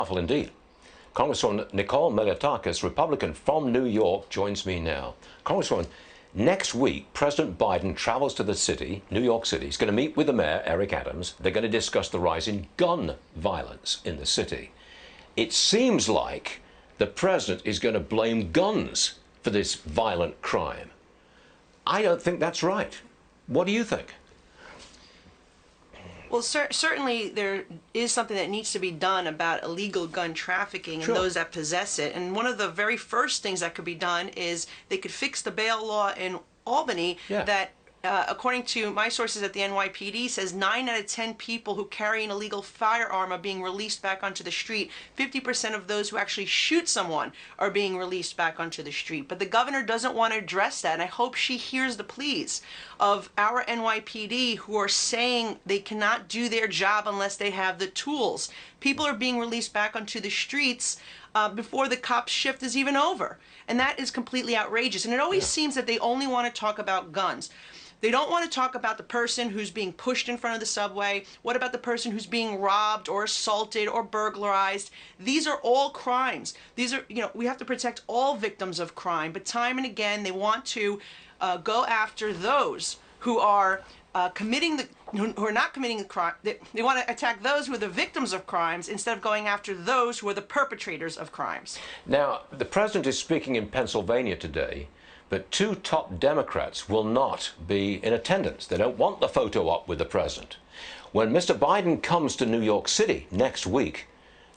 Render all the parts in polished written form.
Powerful indeed. Congresswoman Nicole Malliotakis, Republican from New York, joins me now. Congresswoman, next week, President Biden travels to the city, New York City. He's going to meet with the mayor, Eric Adams. They're going to discuss the rise in gun violence in the city. It seems like the president is going to blame guns for this violent crime. I don't think that's right. What do you think? Well, certainly there is something that needs to be done about illegal gun trafficking and those that possess it. And one of the very first things that could be done is they could fix the bail law in Albany that, according to my sources at the NYPD, says 9 out of 10 people who carry an illegal firearm are being released back onto the street. 50% of those who actually shoot someone are being released back onto the street. But the governor doesn't want to address that, and I hope she hears the pleas of our NYPD who are saying they cannot do their job unless they have the tools. People are being released back onto the streets before the cops' shift is even over. And that is completely outrageous. And it always seems that they only want to talk about guns. They don't want to talk about the person who's being pushed in front of the subway. What about the person who's being robbed or assaulted or burglarized? These are all crimes. These are, we have to protect all victims of crime. But time and again, they want to go after those who are who are not committing the crime. They want to attack those who are the victims of crimes instead of going after those who are the perpetrators of crimes. Now, the president is speaking in Pennsylvania today, but 2 top Democrats will not be in attendance. They don't want the photo op with the president. When Mr. Biden comes to New York City next week,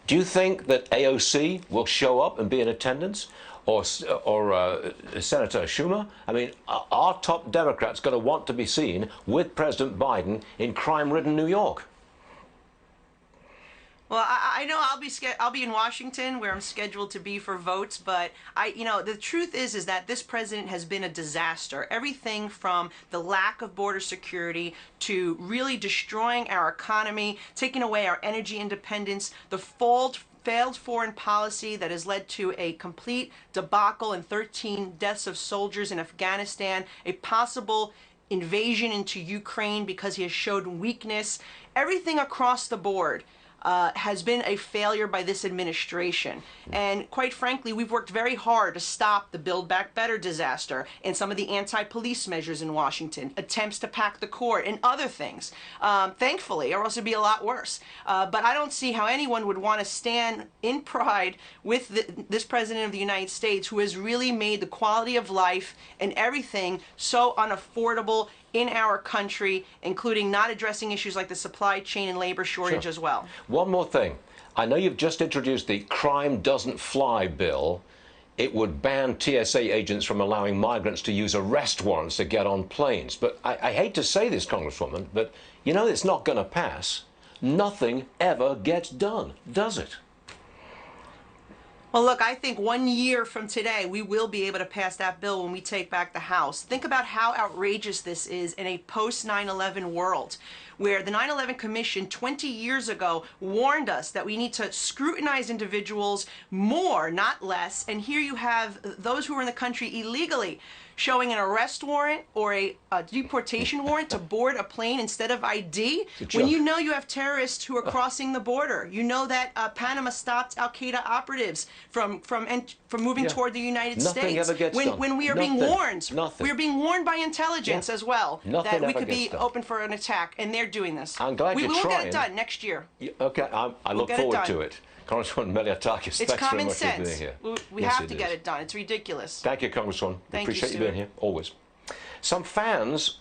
do you think that AOC will show up and be in attendance? Or Senator Schumer? I mean, are top Democrats going to want to be seen with President Biden in crime-ridden New York? Well, I know I'll be in Washington where I'm scheduled to be for votes, but the truth is that this president has been a disaster. Everything from the lack of border security to really destroying our economy, taking away our energy independence, the failed foreign policy that has led to a complete debacle and 13 deaths of soldiers in Afghanistan, a possible invasion into Ukraine because he has shown weakness. Everything across the board has been a failure by this administration. And quite frankly, we've worked very hard to stop the Build Back Better disaster and some of the anti-police measures in Washington, attempts to pack the court and other things. Thankfully, or else it'd be a lot worse. But I don't see how anyone would want to stand in pride with this president of the United States who has really made the quality of life and everything so unaffordable in our country, including not addressing issues like the supply chain and labor shortage as well. One more thing. I know you've just introduced the Crime Doesn't Fly bill. It would ban TSA agents from allowing migrants to use arrest warrants to get on planes. But I hate to say this, Congresswoman, but it's not going to pass. Nothing ever gets done, does it? Well, look, I think 1 year from today, we will be able to pass that bill when we take back the House. Think about how outrageous this is in a post-9/11 world, where the 9/11 Commission 20 years ago warned us that we need to scrutinize individuals more, not less. And here you have those who are in the country illegally showing an arrest warrant or a deportation warrant to board a plane instead of ID, when you know you have terrorists who are crossing the border. You know that Panama stopped Al-Qaeda operatives from moving toward the United States. Ever gets done. When we are being warned, we are being warned by intelligence as well that we could be open for an attack, and they're doing this. I'm glad you're trying. We will get it done next year. Okay, I look forward to it. Congresswoman Malliotakis, it's thanks very much sense. for being here. We have to get it done. It's ridiculous. Thank you, Congresswoman. Thank Appreciate you being here, always. Some fans